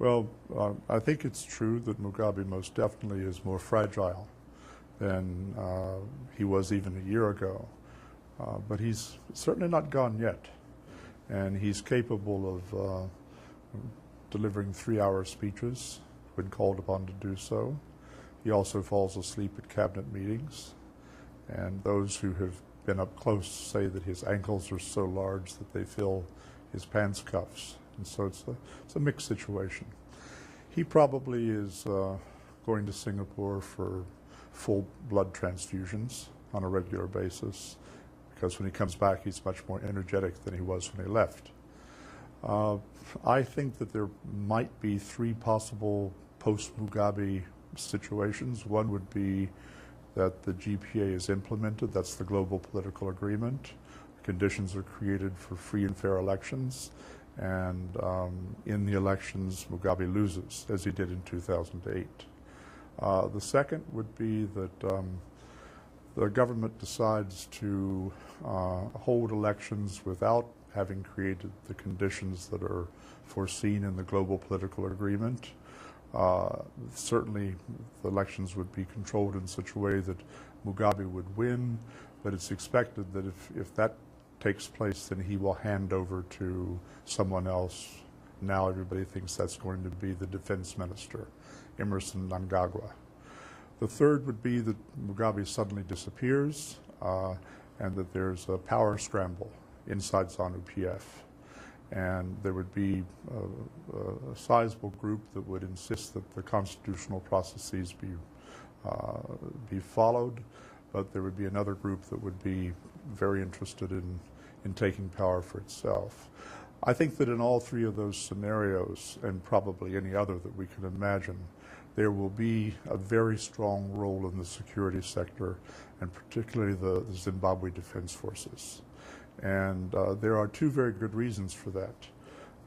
Well, I think it's true that Mugabe most definitely is more fragile than he was even a year ago. But he's certainly not gone yet. And he's capable of delivering 3-hour speeches when called upon to do so. He also falls asleep at cabinet meetings. And those who have been up close say that his ankles are so large that they fill his pants cuffs. And so it's a mixed situation. He probably is going to Singapore for full blood transfusions on a regular basis, because when he comes back, he's much more energetic than he was when he left. I think that there might be 3 possible post-Mugabe situations. One would be that the GPA is implemented. That's the global political agreement. Conditions are created for free and fair elections. And in the elections, Mugabe loses, as he did in 2008. The second would be that the government decides to hold elections without having created the conditions that are foreseen in the global political agreement. Certainly, the elections would be controlled in such a way that Mugabe would win, but it's expected that if that takes place, then he will hand over to someone else. Now everybody thinks that's going to be the defense minister, Emerson Mnangagwa. The third would be that Mugabe suddenly disappears and that there's a power scramble inside ZANU-PF. And there would be a sizable group that would insist that the constitutional processes be followed, but there would be another group that would be very interested in taking power for itself. I think that in all 3 of those scenarios, and probably any other that we can imagine, there will be a very strong role in the security sector, and particularly the Zimbabwe Defense Forces. And there are 2 very good reasons for that.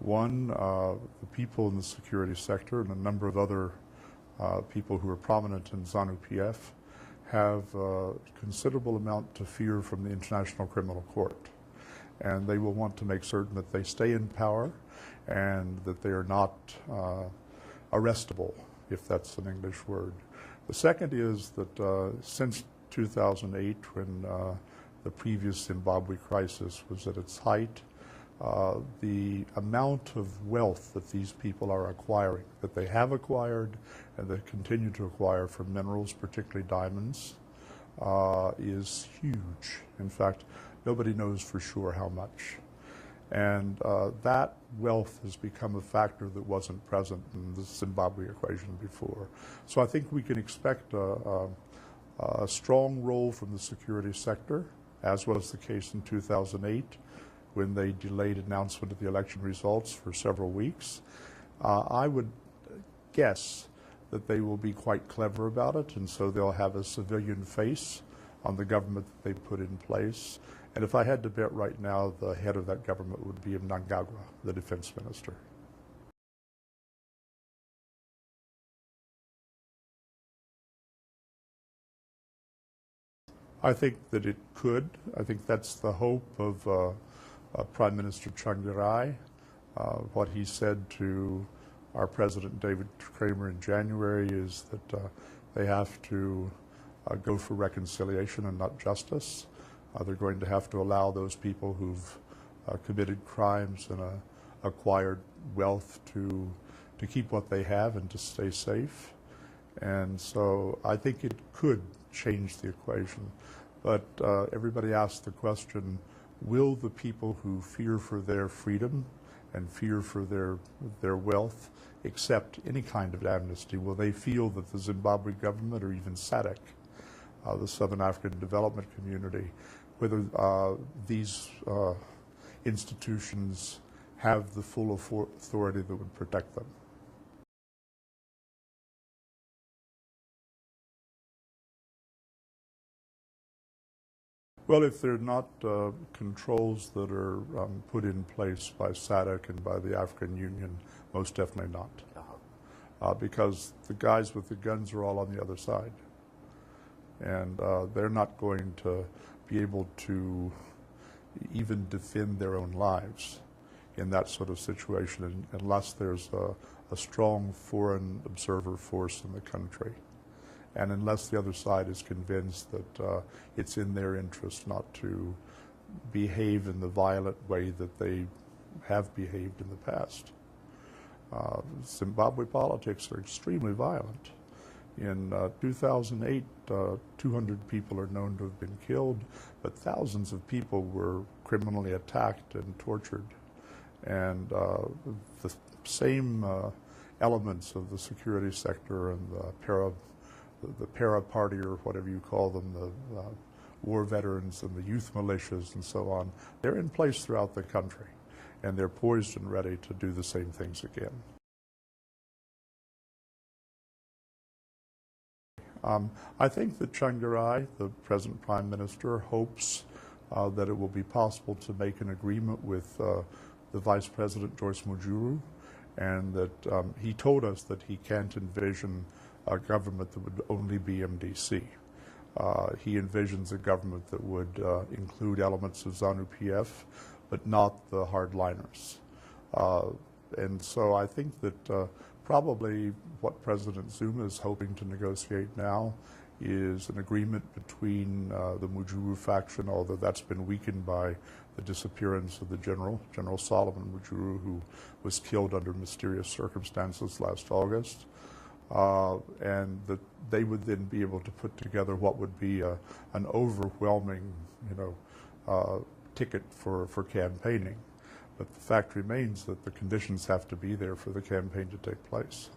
One, the people in the security sector and a number of other people who are prominent in ZANU-PF have a considerable amount to fear from the International Criminal Court. And they will want to make certain that they stay in power and that they are not arrestable, if that's an English word. The second is that since 2008, when the previous Zimbabwe crisis was at its height, the amount of wealth that these people are acquiring, that they have acquired and that continue to acquire from minerals, particularly diamonds, is huge. In fact, nobody knows for sure how much. And that wealth has become a factor that wasn't present in the Zimbabwe equation before. So I think we can expect a strong role from the security sector, as was the case in 2008, when they delayed announcement of the election results for several weeks. I would guess that they will be quite clever about it, and so they'll have a civilian face on the government that they put in place. And if I had to bet right now, the head of that government would be Mnangagwa, the defense minister. I think that it could. I think that's the hope of Prime Minister Tsvangirai. What he said to our President David Kramer in January is that they have to go for reconciliation and not justice. They're going to have to allow those people who've committed crimes and acquired wealth to keep what they have and to stay safe. And so I think it could change the equation. But everybody asks the question, will the people who fear for their freedom and fear for their wealth accept any kind of amnesty? Will they feel that the Zimbabwe government or even SADC, the Southern African Development Community, whether these institutions have the full authority that would protect them? Well, if they're not controls that are put in place by SADC and by the African Union, most definitely not. Because the guys with the guns are all on the other side. And they're not going to be able to even defend their own lives in that sort of situation unless there's a strong foreign observer force in the country, and unless the other side is convinced that it's in their interest not to behave in the violent way that they have behaved in the past. Zimbabwe politics are extremely violent. In 2008, 200 people are known to have been killed, but thousands of people were criminally attacked and tortured. And the same elements of the security sector and the para party, or whatever you call them, the war veterans and the youth militias and so on, they're in place throughout the country, and they're poised and ready to do the same things again. I think that Tsvangirai, the present Prime Minister, hopes that it will be possible to make an agreement with the Vice President Joyce Mujuru, and that he told us that he can't envision a government that would only be MDC. He envisions a government that would include elements of ZANU-PF, but not the hardliners. And so I think that probably what President Zuma is hoping to negotiate now is an agreement between the Mujuru faction, although that's been weakened by the disappearance of the General Solomon Mujuru, who was killed under mysterious circumstances last August, and that they would then be able to put together what would be an overwhelming, ticket for campaigning. But the fact remains that the conditions have to be there for the campaign to take place.